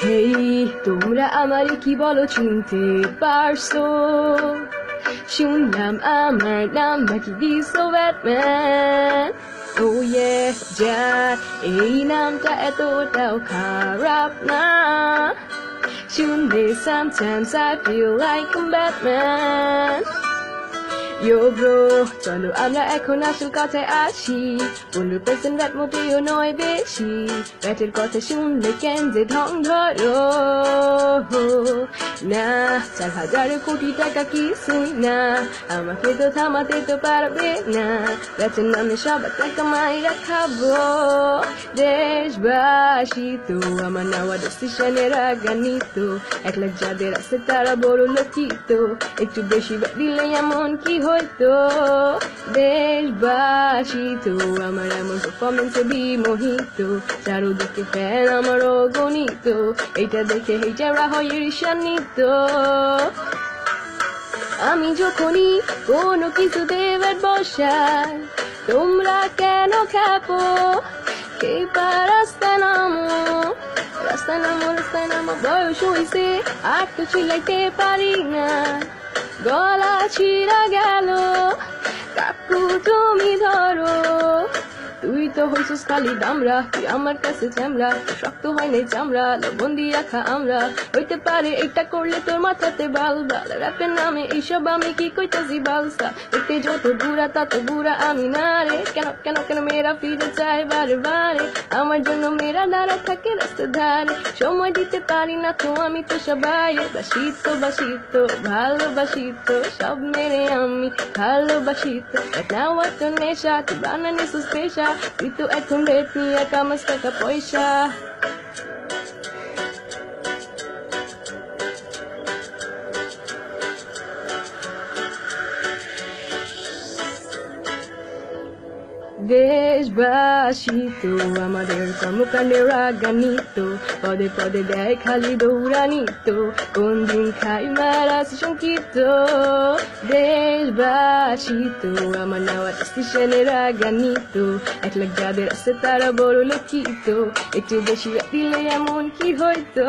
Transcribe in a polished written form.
হেই তোমরা আমারে কি বলো চিনতে পারছো? শুনলাম আমার নাম নাকি দিছো ব্যাটম্যান। ও ইয়ে যাক, এই নামটা এতটাও খারাপ না। শুনলে sometimes I feel like I'm Batman. Yo bro, চলো আমরা এখন আসল কথায় আসি। 15% রাত মোটেও নয় বেশি। ব্যাটের কথা শুনলে কেন যে ঢং ধরো না, 4,000 কোটি টাকা কিছুই না, আমাকে তো থামাতে তো পারবে না। ব্যাটের নামে সবার টাকা মাইরা খাবো। দেশবাসী তো আমার নেওয়া ডিসিশনের রাগান্বিত। 1 লাখ যাদের আছে তারা বড় লক্ষিত, একটু বেশি দিলে এমন কি হয়তো। দেশবাসী তো আমার এমন পারফরমেন্সে বিমোহিত, চারোদিকে ফ্যান আমার অগণিত, এইটা দেখে হেইটারা হয় ঈর্ষান্বিত। আমি যখনই কোনো কিছুতে ব্যাট বসাই, তোমরা কেন খেপো? এবার রাস্তায় নামো, রাস্তায় নামো, রাস্তায় নামো। বয়স হইছে আর তো চিল্লাইতে পারি না, গলা ছিঁড়া গেল, কাকু তুমি ধরো। তুই তো হইছিস খালি দামরা, তুই আমার কাছে চ্যামরা, শক্ত হয় নাই চামড়া, লবণ দিয়ে রাখা আমরা। হইতে পারে এটা করলে তোর মাথাতে বাল বাল, র্যাপের নামে এইসব আমি কি কইতাছি বালসা। দেখতে যত বুড়া তত বুড়া আমি না রে। কেন কেন কেন মেয়েরা ফিরে চায় বারে বারে, আমার জন্য মেয়েরা দাঁড়া থাকে রাস্তার ধারে। সময় দিতে পারি না তো আমি তো সবাই বাসিত বাসিত, ভালোবাসিত সব মেরে আমি ভালোবাসিত। নেওয়ার তো নেশা, তুই বানানি সুস্পেশা, তুই তো এখন রেট নিয়ে কামাস টাকা পয়সা। দেশবাসী তো আমাদের কর্মকাণ্ডে রাগান্বিত, পদে পদে দেয় খালি দৌড়ানিত, কোন দিন খাই মারাস শঙ্কিত। দেশবাসী তো আমার নেওয়া ডিসিশনে রাগান্বিত, 1 লাখ যাদের আছে তারা বড় লক্ষিত, একটু বেশি দিলে এমন কি হয়তো।